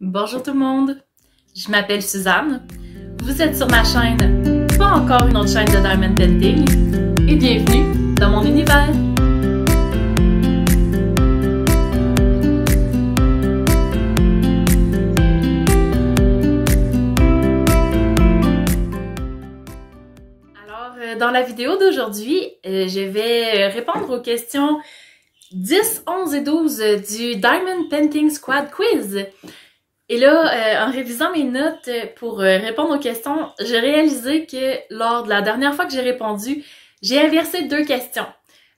Bonjour tout le monde, je m'appelle Suzanne, vous êtes sur ma chaîne, pas encore une autre chaîne de Diamond Painting, et bienvenue dans mon univers. Alors, dans la vidéo d'aujourd'hui, je vais répondre aux questions 10, 11 et 12 du Diamond Painting Squad Quiz. Et là, en révisant mes notes pour répondre aux questions, j'ai réalisé que lors de la dernière fois que j'ai répondu, j'ai inversé deux questions.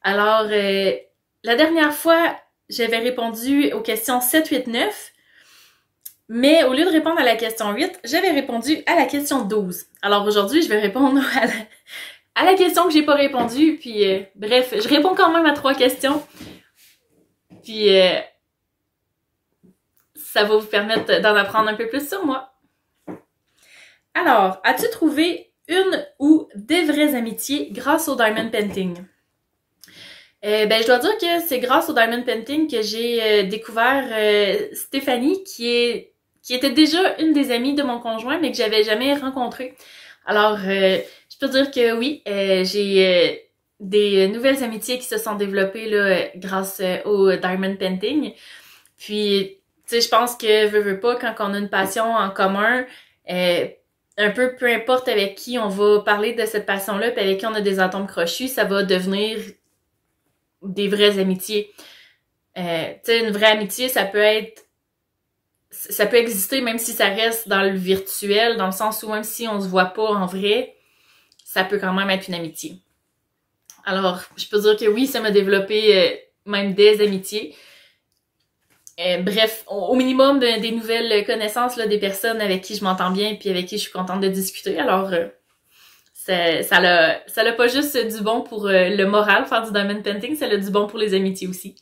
Alors, la dernière fois, j'avais répondu aux questions 7, 8, 9, mais au lieu de répondre à la question 8, j'avais répondu à la question 12. Alors aujourd'hui, je vais répondre à la question que j'ai pas répondu, puis bref, je réponds quand même à 3 questions. Puis ça va vous permettre d'en apprendre un peu plus sur moi. Alors, as-tu trouvé une ou des vraies amitiés grâce au Diamond Painting? Je dois dire que c'est grâce au Diamond Painting que j'ai découvert Stéphanie, qui était déjà une des amies de mon conjoint, mais que j'avais jamais rencontrée. Alors, je peux dire que oui, j'ai des nouvelles amitiés qui se sont développées là, grâce au Diamond Painting. Puis, tu sais, je pense que veux pas, quand on a une passion en commun, un peu importe avec qui on va parler de cette passion-là, puis avec qui on a des atomes crochus, ça va devenir des vraies amitiés. Tu sais, une vraie amitié, ça peut exister même si ça reste dans le virtuel, dans le sens où même si on se voit pas en vrai, ça peut quand même être une amitié. Alors, je peux dire que oui, ça m'a développé même des amitiés. Bref, au minimum des nouvelles connaissances là, des personnes avec qui je m'entends bien puis avec qui je suis contente de discuter. Alors, ça l'a pas juste du bon pour le moral, faire du Diamond Painting, ça l'a du bon pour les amitiés aussi.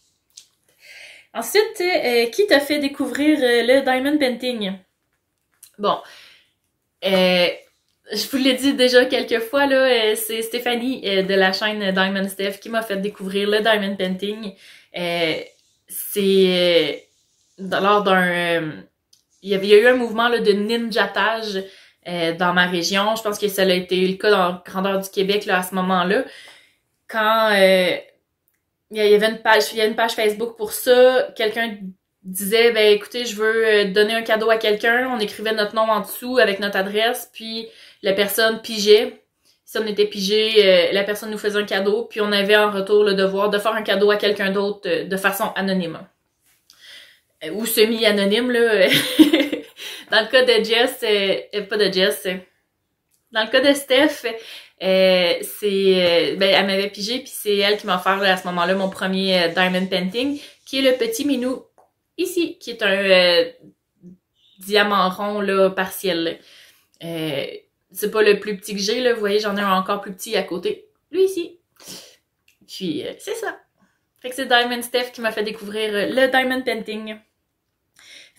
Ensuite, qui t'a fait découvrir le Diamond Painting? Bon, je vous l'ai dit déjà quelques fois, là, c'est Stéphanie de la chaîne Diamond Steph qui m'a fait découvrir le Diamond Painting. C'est lors d'un... il y a eu un mouvement là, de ninjatage dans ma région. Je pense que ça a été le cas dans la grandeur du Québec là, à ce moment-là. Quand il y avait il y a une page Facebook pour ça, quelqu'un disait, ben écoutez, je veux donner un cadeau à quelqu'un. On écrivait notre nom en dessous avec notre adresse, puis la personne pigeait. Si on était pigé, la personne nous faisait un cadeau, puis on avait en retour le devoir de faire un cadeau à quelqu'un d'autre de façon anonyme. Ou semi-anonyme, là. Dans le cas de Jess, pas de Jess, dans le cas de Steph, elle m'avait pigé, puis c'est elle qui m'a offert là, à ce moment-là mon premier Diamond Painting, qui est le petit minou ici, qui est un diamant rond là, partiel. C'est pas le plus petit que j'ai, là. Vous voyez, j'en ai un encore plus petit à côté. Lui ici. Puis, c'est ça. Fait que c'est Diamond Steph qui m'a fait découvrir le Diamond Painting.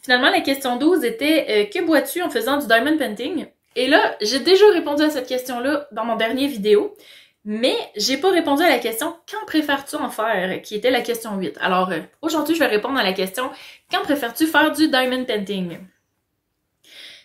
Finalement, la question 12 était que bois-tu en faisant du Diamond Painting? Et là, j'ai déjà répondu à cette question-là dans mon dernier vidéo, mais j'ai pas répondu à la question « Quand préfères-tu en faire? » qui était la question 8. Alors, aujourd'hui, je vais répondre à la question « Quand préfères-tu faire du Diamond Painting? »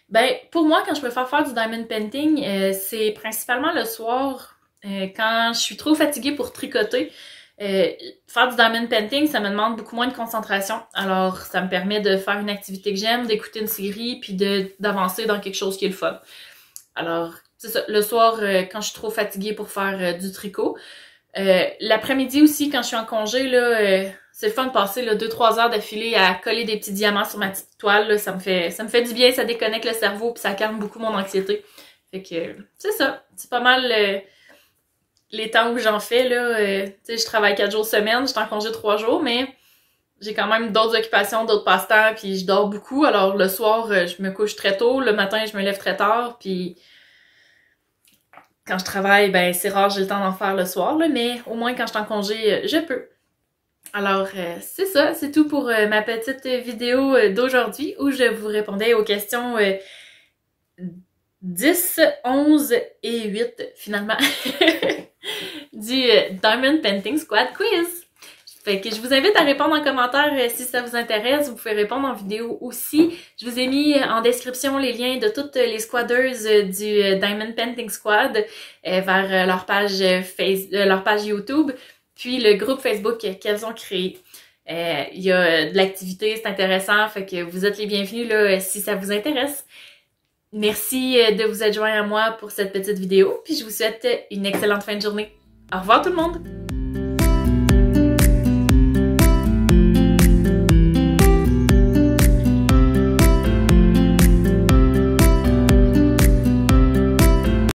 Ben, pour moi, quand je préfère faire du Diamond Painting, c'est principalement le soir, quand je suis trop fatiguée pour tricoter. Faire du Diamond Painting, ça me demande beaucoup moins de concentration. Alors, ça me permet de faire une activité que j'aime, d'écouter une série, puis d'avancer dans quelque chose qui est le fun. Alors, c'est ça. Le soir, quand je suis trop fatiguée pour faire du tricot. L'après-midi aussi, quand je suis en congé, là, c'est le fun de passer 2-3 heures d'affilée à coller des petits diamants sur ma petite toile. Là, ça me fait du bien, ça déconnecte le cerveau, puis ça calme beaucoup mon anxiété. Fait que, c'est ça. C'est pas mal... les temps où j'en fais, là, tu sais, je travaille 4 jours semaine, je suis en congé 3 jours, mais j'ai quand même d'autres occupations, d'autres passe-temps, puis je dors beaucoup. Alors, le soir, je me couche très tôt, le matin, je me lève très tard, puis quand je travaille, ben, c'est rare, j'ai le temps d'en faire le soir, là, mais au moins, quand je suis en congé, je peux. Alors, c'est ça, c'est tout pour ma petite vidéo d'aujourd'hui, où je vous répondais aux questions 10, 11 et 8, finalement. du Diamond Painting Squad Quiz. Fait que je vous invite à répondre en commentaire si ça vous intéresse. Vous pouvez répondre en vidéo aussi. Je vous ai mis en description les liens de toutes les squatters du Diamond Painting Squad vers leur page YouTube, puis le groupe Facebook qu'elles ont créé. Il y a de l'activité, c'est intéressant, fait que vous êtes les bienvenus là si ça vous intéresse. Merci de vous être joints à moi pour cette petite vidéo, puis je vous souhaite une excellente fin de journée. Au revoir tout le monde!